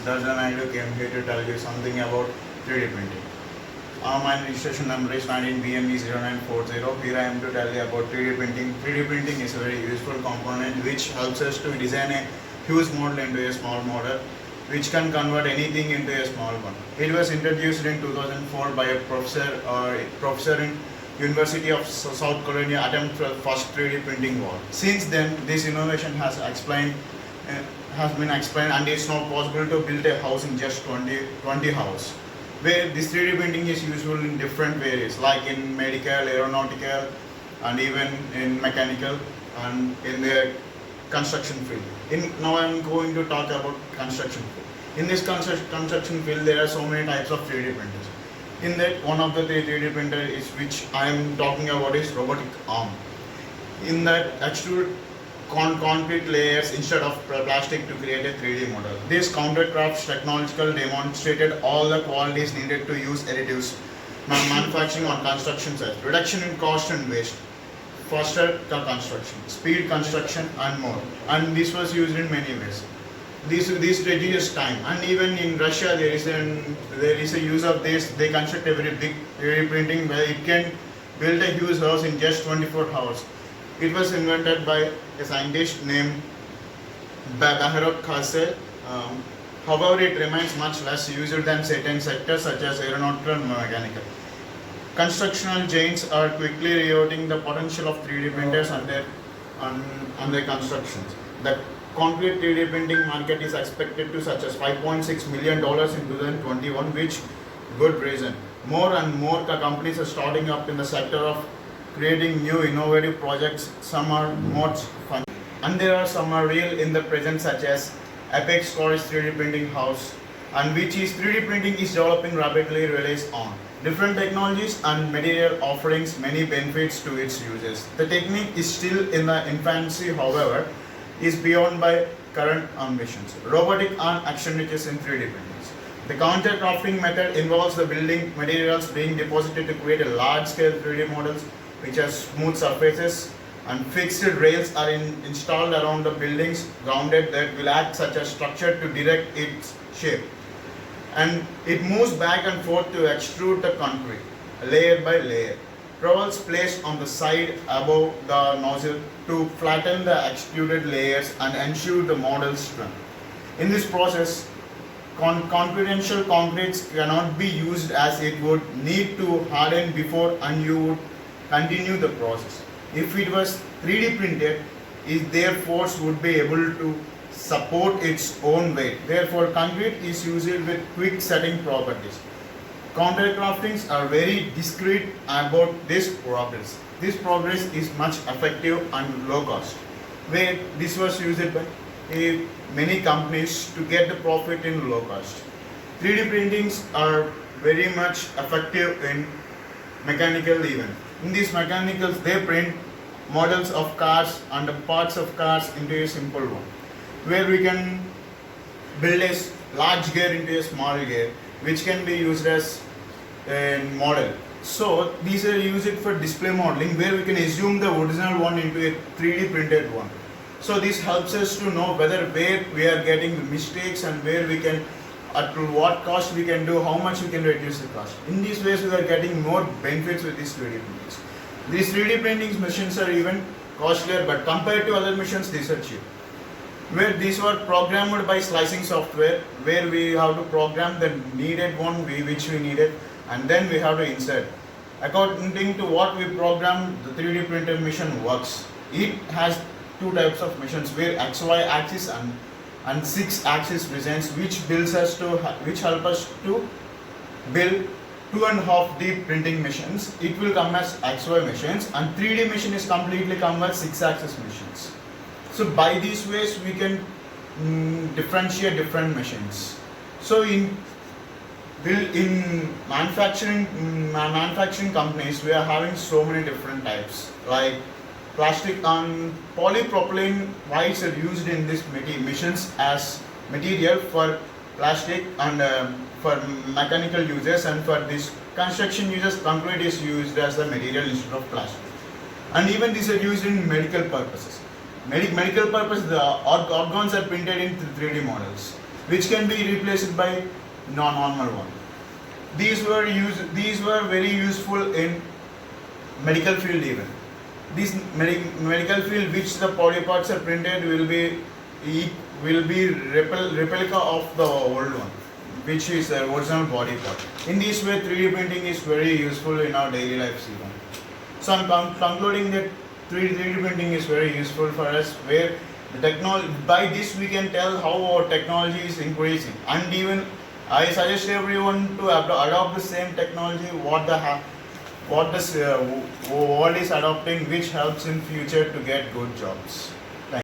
Siddharth and I came here to tell you something about 3D printing. My registration number is 19BME0940. Here I am to tell you about 3D printing. 3D printing is a very useful component which helps us to design a huge model into a small model, which can convert anything into a small one. It was introduced in 2004 by a professor in University of South Carolina attempted the first 3D printing wall. Since then, this innovation has been explained and it's now possible to build a house in just 20 hours. Where this 3D printing is useful in different areas, like in medical, aeronautical, and even in mechanical and in the construction field. Now I am going to talk about construction field. In this construction field, there are so many types of 3D printers. In that, one of the 3D printer is which I am talking about is robotic arm. In that, extrude concrete layers instead of plastic to create a 3D model. This countercrafts technological demonstrated all the qualities needed to use additives manufacturing on construction sites, reduction in cost and waste, faster construction, speed construction and more. And this was used in many ways. This reduces time, and even in Russia there is a use of this. They construct a very big 3D printing where it can build a huge house in just 24 hours. It was invented by a scientist named Baharok Khase. However, it remains much less used than certain sectors such as aeronautical and mechanical. Constructional giants are quickly rerouting the potential of 3D printers and their constructions. The concrete 3D printing market is expected to such as $5.6 million in 2021, which good reason. More and more companies are starting up in the sector of creating new innovative projects. Some are more fun, and there are some are real in the present, such as Apex Storage 3D printing house, and which is 3D printing is developing rapidly relies on different technologies and material offerings many benefits to its users. The technique is still in the infancy, however, is beyond by current ambitions. Robotic arm exchanges in 3D printers. The countercrafting method involves the building materials being deposited to create a large-scale 3D models which have smooth surfaces, and fixed rails are installed around the buildings grounded that will act such a structure to direct its shape. And it moves back and forth to extrude the concrete, layer by layer. Trowels placed on the side above the nozzle to flatten the extruded layers and ensure the model's strength. In this process, confidential concretes cannot be used as it would need to harden before and you would continue the process. If it was 3D printed, their force would be able to support its own weight. Therefore, concrete is used with quick setting properties. Countercraftings are very discreet about this progress. This progress is much effective and low cost. Where this was used by many companies to get the profit in low cost. 3D printings are very much effective in mechanical even. In these mechanicals, they print models of cars and the parts of cars into a simple one, where we can build a large gear into a small gear, which can be used as a model. So these are used for display modeling, where we can assume the original one into a 3D printed one. So this helps us to know where we are getting the mistakes and where we can, at what cost we can do, how much we can reduce the cost. In these ways, we are getting more benefits with these 3D printers. These 3D printing machines are even costlier, but compared to other machines, these are cheap. Where these were programmed by slicing software, where we have to program the needed one which we needed, and then we have to insert. According to what we program, the 3D printer machine works. It has two types of machines, where XY axis and 6 axis designs, which help us to build 2.5D printing machines. It will come as XY machines, and 3D machine is completely come as 6 axis machines. So by these ways we can differentiate different machines. So in manufacturing companies, we are having so many different types, like plastic and polypropylene wires are used in these machines as material for plastic and for mechanical users, and for this construction users, concrete is used as the material instead of plastic. And even these are used in medical purposes. Medical purpose, the organs are printed in 3D models. which can be replaced by non-normal one. These were very useful in medical field even. This medical field which the body parts are printed will be replica of the old one, which is the original body part. In this way, 3D printing is very useful in our daily lives even. So I'm concluding that 3D printing is very useful for us, where the technology, by this we can tell how our technology is increasing, and even I suggest everyone to adopt the same technology what the world is adopting, which helps in future to get good jobs.